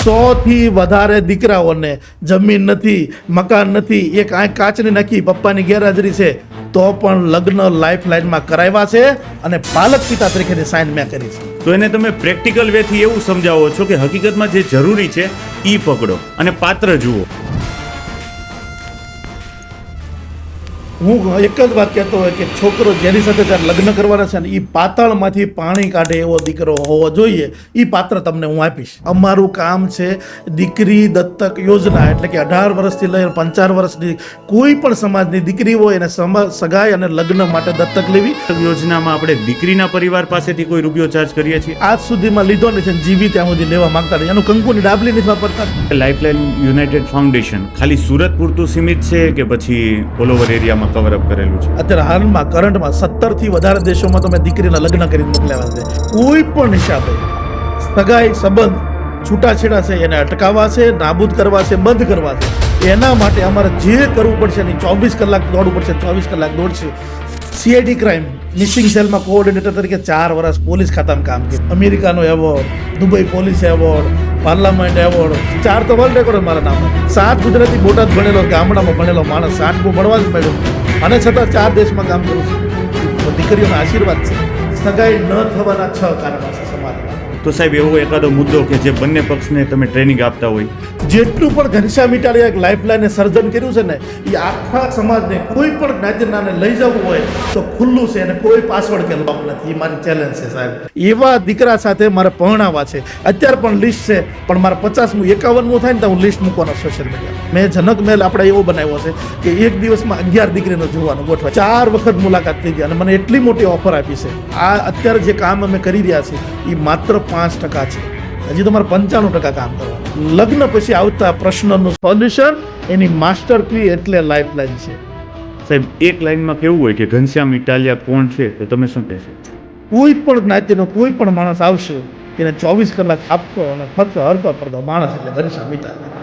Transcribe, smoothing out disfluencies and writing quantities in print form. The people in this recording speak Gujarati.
100થી વધારે દીકરાઓને જમીન નથી, મકાન નથી, એક આંખ કાચની નાખી, પપ્પાની ગેરહાજરી છે તો પણ લગ્ન લાઈફ લાઈનમાં કરાવ્યા છે અને પાલક પિતા તરીકેની સાઇન મેં કરી છે. તો એને તમે પ્રેક્ટિકલ વેથી એવું સમજાવો છો કે હકીકતમાં જે જરૂરી છે એ પકડો અને પાત્ર જુઓ. હું એક જ વાત કહેતો હોય કે છોકરો જેની સાથે જ્યારે લગ્ન કરવાના છે ને એ પાતાળમાંથી પાણી કાઢે એવો દીકરો હોવો જોઈએ. એ પાત્ર તમને હું આપીશ. અમારું કામ છે દીકરી દત્તક યોજના, એટલે કે 18 વર્ષથી લઈને 55 વર્ષની કોઈ પણ સમાજની દીકરી હોય એને સગાઈ અને લગ્ન માટે દત્તક લેવી. યોજનામાં આપણે દીકરીના પરિવાર પાસેથી કોઈ રૂપિયો ચાર્જ કરીએ છીએ? આજ સુધીમાં લીધો નથી અને જીવી ત્યાં સુધી લેવા માંગતા નથી. એનું કંકુની ડાબલી નથી વાપરતા. લાઇફલાઇન યુનાઇટેડ ફાઉન્ડેશન ખાલી સુરત પૂરતું સીમિત છે કે પછી ઓલ ઓવર એરિયામાં કવર અપ કરેલું છે? અત્યારે હાલમાં કરંટમાં 17થી વધારે દેશોમાં તમે દીકરીના લગ્ન કરીને મોકલ્યા છે. કોઈ પણ હિસાબે સગાઈ સંબંધ છૂટાછેડા છે એને અટકાવવા છે, નાબૂદ કરવા છે, બંધ કરવા છે. એના માટે અમારે જે કરવું પડશે એની 24 કલાક દોડવું પડશે, 24 કલાક દોડશે. CID ક્રાઇમ મિસિંગ સેલમાં કોઓર્ડિનેટર તરીકે 4 વર્ષ પોલીસ ખાતામાં કામ કર્યું. અમેરિકાનો award, Dubai police award, parliament award, 4 તો વર્લ્ડ રેકોર્ડ મારા નામ. 7 ગુજરાતી બોટાદ ભણેલો, ગામડામાં ભણેલો માણસ, 7 ભણવા જ મળ્યો અને છતાં 4 દેશમાં કામ કરું છું. દીકરીઓના આશીર્વાદ છે. સગાઈ ન થવાના 6 કારણો છે સમાજમાં. તો સાહેબ એવો એકાદો મુદ્દો કે જે બંને પક્ષને તમે ટ્રેનિંગ આપતા હોય? જેટલું પણ ઘનશ્યામ ઇટાલિયા એક લાઈફલાઈને સર્જન કર્યું છે ને એ આખા સમાજને કોઈ પણ જ્ઞાતિનાને લઈ જવું હોય તો ખુલ્લું છે અને કોઈ પાસવર્ડ કે લોક નથી. એ મારી ચેલેન્જ છે સાહેબ. એવા દીકરા સાથે મારે પરણાવવા છે. અત્યારે પણ લિસ્ટ છે, પણ મારે 50મું 51મું થાય ને તો હું લિસ્ટ મૂકવાનો સોશિયલ મીડિયા. મેં જનક મેલ આપણે એવો બનાવ્યો છે કે એક દિવસમાં 11 દીકરીનો જોવાનું ગોઠવા. 4 વખત મુલાકાત થઈ ગયા અને મને એટલી મોટી ઓફર આપી છે. આ અત્યારે જે કામ અમે કરી રહ્યા છીએ એ માત્ર 5% છે. હજી તો મારે 95% કામ કરવાનું. લગ્ન પછી આવતા પ્રશ્નનું સોલ્યુશન એની માસ્ટર કી એટલે લાઈફલાઈન છે. સાહેબ એક લાઈનમાં કેવું હોય કે ઘનશ્યામ ઇટાલિયા કોણ છે તો તમે શું કહેશો? કોઈ પણ જ્ઞાતિનો કોઈ પણ માણસ આવશે એને 24 કલાક આપતો અને ફરતો હરતો ફરતો માણસ એટલે ઘનશ્યામ ઇટાલિયા.